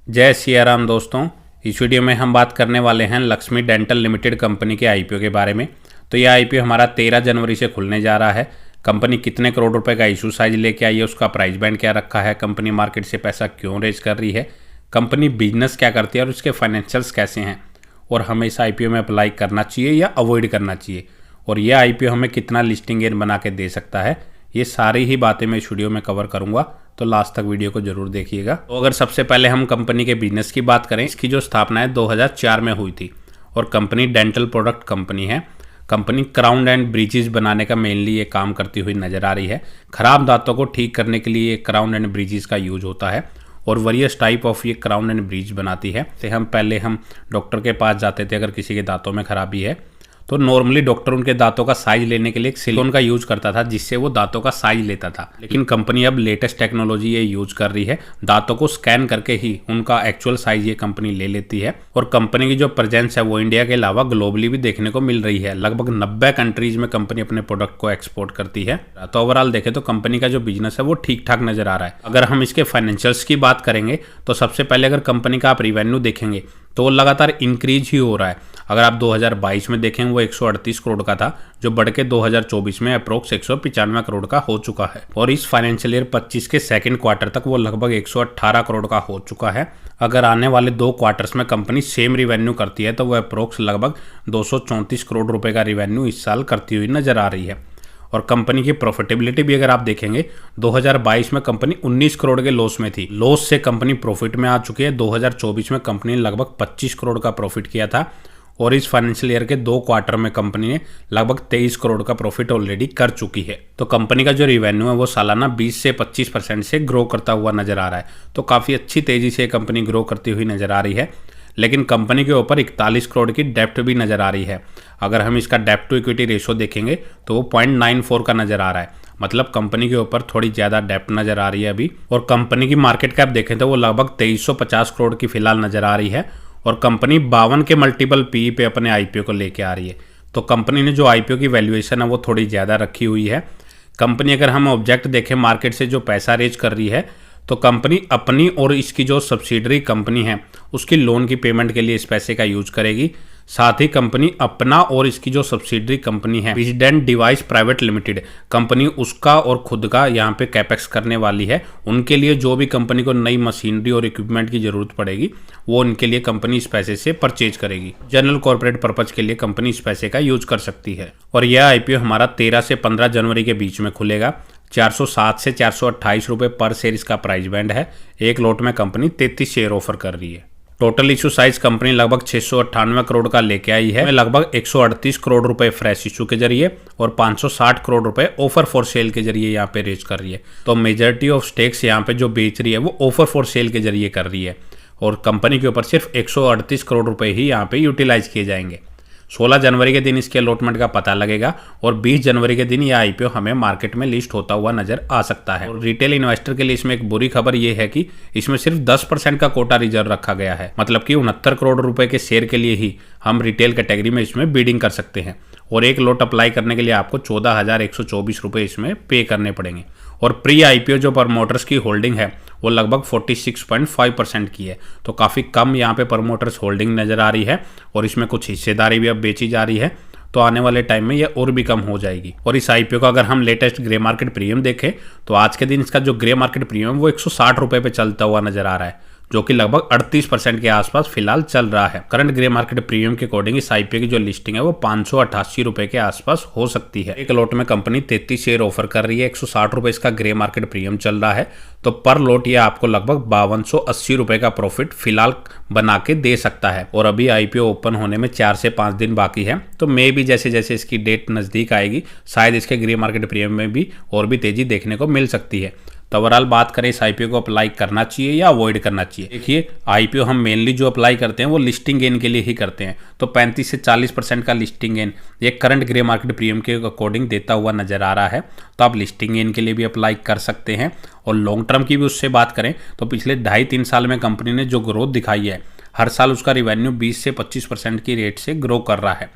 जय सिया राम दोस्तों। इस वीडियो में हम बात करने वाले हैं लक्ष्मी डेंटल लिमिटेड कंपनी के आईपीओ के बारे में। तो यह आईपीओ हमारा 13 जनवरी से खुलने जा रहा है। कंपनी कितने करोड़ रुपए का इशू साइज लेके आई है, उसका प्राइस बैंड क्या रखा है, कंपनी मार्केट से पैसा क्यों रेज कर रही है, कंपनी बिजनेस क्या करती है और उसके फाइनेंशियल्स कैसे हैं, और हमें इस आईपीओ में अप्लाई करना चाहिए या अवॉइड करना चाहिए, और यह आईपीओ हमें कितना लिस्टिंग गेन बना के दे सकता है, ये सारी ही बातें मैं इस वीडियो में कवर करूंगा। तो लास्ट तक वीडियो को जरूर देखिएगा। तो अगर सबसे पहले हम कंपनी के बिजनेस की बात करें, इसकी जो स्थापना है 2004 में हुई थी और कंपनी डेंटल प्रोडक्ट कंपनी है। कंपनी क्राउन एंड ब्रिजेस बनाने का मेनली ये काम करती हुई नजर आ रही है। खराब दांतों को ठीक करने के लिए क्राउन एंड ब्रिजेस का यूज होता है और वेरियस टाइप ऑफ ये क्राउन एंड ब्रिज बनाती है। तो हम डॉक्टर के पास जाते थे अगर किसी के दांतों में खराबी है, तो नॉर्मली डॉक्टर उनके दांतों का साइज लेने के लिए एक सिलिकॉन का यूज करता था जिससे वो दांतों का साइज लेता था। लेकिन कंपनी अब लेटेस्ट टेक्नोलॉजी ये यूज कर रही है, दांतों को स्कैन करके ही उनका एक्चुअल साइज ये कंपनी ले लेती है। और कंपनी की जो प्रेजेंस है वो इंडिया के अलावा ग्लोबली भी देखने को मिल रही है। लगभग 90 कंट्रीज में कंपनी अपने प्रोडक्ट को एक्सपोर्ट करती है। तो ओवरऑल देखें तो कंपनी का जो बिजनेस है वो ठीक ठाक नजर आ रहा है। अगर हम इसके फाइनेंशियल्स की बात करेंगे तो सबसे पहले अगर कंपनी का आप रिवेन्यू देखेंगे तो वो लगातार इंक्रीज ही हो रहा है। अगर आप 2022 में देखें वो 138 करोड़ का था, जो बढ़ के 2024 में अप्रोक्स 195 करोड़ का हो चुका है, और इस फाइनेंशियल ईयर 25 के सेकंड क्वार्टर तक वो लगभग 118 करोड़ का हो चुका है। अगर आने वाले 2 क्वार्टर्स में कंपनी सेम रिवेन्यू करती है तो वो अप्रोक्स लगभग 234 करोड़ रुपए का रिवेन्यू इस साल करती हुई नजर आ रही है। और कंपनी की प्रॉफिटेबिलिटी भी अगर आप देखेंगे 2022 में कंपनी 19 करोड़ के लॉस में थी, लॉस से कंपनी प्रॉफिट में आ चुकी है। 2024 में कंपनी ने लगभग 25 करोड़ का प्रॉफिट किया था और इस फाइनेंशियल ईयर के 2 क्वार्टर में कंपनी ने लगभग 23 करोड़ का प्रॉफिट ऑलरेडी कर चुकी है। तो कंपनी का जो रिवेन्यू है वो सालाना 20 से 25% से ग्रो करता हुआ नजर आ रहा है। तो काफ़ी अच्छी तेजी से कंपनी ग्रो करती हुई नजर आ रही है। लेकिन कंपनी के ऊपर 41 करोड़ की डेप्ट भी नजर आ रही है। अगर हम इसका डेप्ट टू इक्विटी रेशो देखेंगे तो वो 0.94 का नजर आ रहा है। मतलब कंपनी के ऊपर थोड़ी ज़्यादा डेप्ट नजर आ रही है अभी। और कंपनी की मार्केट कैप देखें तो वो लगभग 2350 करोड़ की फिलहाल नजर आ रही है और कंपनी 52 के मल्टीपल पी पे अपने आईपीओ को लेके आ रही है। तो कंपनी ने जो आईपीओ की वैल्यूएशन है वो थोड़ी ज़्यादा रखी हुई है। कंपनी अगर हम ऑब्जेक्ट देखें मार्केट से जो पैसा रेज कर रही है, तो कंपनी अपनी और इसकी जो सब्सिडरी कंपनी है उसकी लोन की पेमेंट के लिए इस पैसे का यूज करेगी। साथ ही कंपनी अपना और इसकी जो सब्सिडरी कंपनी है विजिडेंट डिवाइस प्राइवेट लिमिटेड, कंपनी उसका और खुद का यहाँ पे कैपेक्स करने वाली है। उनके लिए जो भी कंपनी को नई मशीनरी और इक्विपमेंट की जरूरत पड़ेगी वो उनके लिए कंपनी इस पैसे से परचेज करेगी। जनरल कॉर्पोरेट पर्पज के लिए कंपनी इस पैसे का यूज कर सकती है। और यह आईपीओ हमारा 13 से 15 जनवरी के बीच में खुलेगा। 407 से 428 रुपये पर शेयर इसका प्राइस बैंड है। एक लॉट में कंपनी 33 शेयर ऑफर कर रही है। टोटल इशू साइज कंपनी लगभग 698 करोड़ का लेके आई है। लगभग 138 करोड़ रुपए फ्रेश इशू के जरिए और 560 करोड़ रुपए ऑफर फॉर सेल के जरिए यहाँ पे रेज कर रही है। तो मेजॉरिटी ऑफ स्टेक्स यहाँ पे जो बेच रही है वो ऑफर फॉर सेल के जरिए कर रही है और कंपनी के ऊपर सिर्फ 138 करोड़ रुपए ही यहाँ पे यूटिलाइज किए जाएंगे। 16 जनवरी के दिन इसके अलॉटमेंट का पता लगेगा और 20 जनवरी के दिन यह आईपीओ हमें मार्केट में लिस्ट होता हुआ नजर आ सकता है। और रिटेल इन्वेस्टर के लिए इसमें एक बुरी खबर यह है कि इसमें सिर्फ 10% का कोटा रिजर्व रखा गया है। मतलब कि 69 करोड़ रुपए के शेयर के लिए ही हम रिटेल कैटेगरी में इसमें बीडिंग कर सकते हैं और एक लॉट अप्लाई करने के लिए आपको 14,124 रुपये इसमें पे करने पड़ेंगे। और प्री आईपीओ जो प्रमोटर्स की होल्डिंग है वो लगभग 46.5% की है। तो काफ़ी कम यहाँ पे प्रमोटर्स होल्डिंग नज़र आ रही है और इसमें कुछ हिस्सेदारी भी अब बेची जा रही है। तो आने वाले टाइम में ये और भी कम हो जाएगी। और इस आईपीओ का अगर हम लेटेस्ट ग्रे मार्केट प्रीमियम देखें तो आज के दिन इसका जो ग्रे मार्केट प्रीमियम वो 160 रुपये पे चलता हुआ नजर आ रहा है, जो कि लगभग 38% के आसपास फिलहाल चल रहा है। करंट ग्रे मार्केट प्रीमियम के अकॉर्डिंग इस आईपीओ की जो लिस्टिंग है वो 588 रुपए के आसपास हो सकती है। एक लॉट में कंपनी 33 शेयर ऑफर कर रही है। 160 रुपए इसका ग्रे मार्केट प्रीमियम चल रहा है। तो पर लॉट ये आपको लगभग 5280 रुपए का प्रॉफिट फिलहाल बना के दे सकता है। और अभी आईपीओ ओपन होने में 4 से 5 दिन बाकी है। तो मे भी जैसे जैसे इसकी डेट नजदीक आएगी शायद इसके ग्रे मार्केट प्रीमियम में भी और भी तेजी देखने को मिल सकती है। तो ओवरऑल बात करें इस आईपीओ को अप्लाई करना चाहिए या अवॉइड करना चाहिए। देखिए आईपीओ हम मेनली जो अप्लाई करते हैं वो लिस्टिंग गेन के लिए ही करते हैं। तो 35 से 40% का लिस्टिंग गेन ये करंट ग्रे मार्केट प्रीमियम के अकॉर्डिंग देता हुआ नजर आ रहा है। तो आप लिस्टिंग गेन के लिए भी अप्लाई कर सकते हैं। और लॉन्ग टर्म की भी उससे बात करें तो पिछले 2.5-3 साल में कंपनी ने जो ग्रोथ दिखाई है, हर साल उसका रिवेन्यू 20 से 25% की रेट से ग्रो कर रहा है।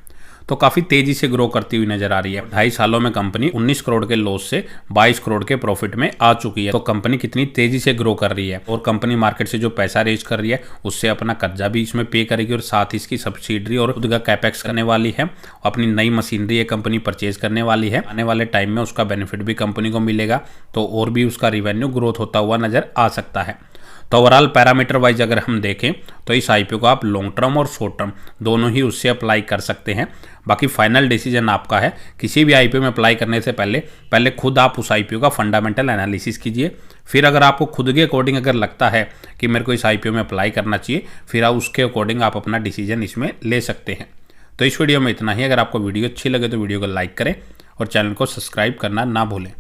तो काफ़ी तेज़ी से ग्रो करती हुई नजर आ रही है। 2.5 सालों में कंपनी 19 करोड़ के लॉस से 22 करोड़ के प्रॉफिट में आ चुकी है। तो कंपनी कितनी तेज़ी से ग्रो कर रही है और कंपनी मार्केट से जो पैसा रेज कर रही है उससे अपना कर्जा भी इसमें पे करेगी और साथ ही इसकी सब्सिडरी और खुद का कैपेक्स करने वाली है। अपनी नई मशीनरी ये कंपनी परचेज करने वाली है। आने वाले टाइम में उसका बेनिफिट भी कंपनी को मिलेगा, तो और भी उसका रिवेन्यू ग्रोथ होता हुआ नजर आ सकता है। तो ओवरऑल पैरामीटर वाइज अगर हम देखें तो इस आईपीओ को आप लॉन्ग टर्म और शॉर्ट टर्म दोनों ही उससे अप्लाई कर सकते हैं। बाकी फाइनल डिसीजन आपका है। किसी भी आईपीओ में अप्लाई करने से पहले खुद आप उस आईपीओ का फंडामेंटल एनालिसिस कीजिए। फिर अगर आपको खुद के अकॉर्डिंग अगर लगता है कि मेरे को इस आईपीओ में अप्लाई करना चाहिए, फिर आप उसके अकॉर्डिंग आप अपना डिसीजन इसमें ले सकते हैं। तो इस वीडियो में इतना ही। अगर आपको वीडियो अच्छी लगे तो वीडियो को लाइक करें और चैनल को सब्सक्राइब करना ना भूलें।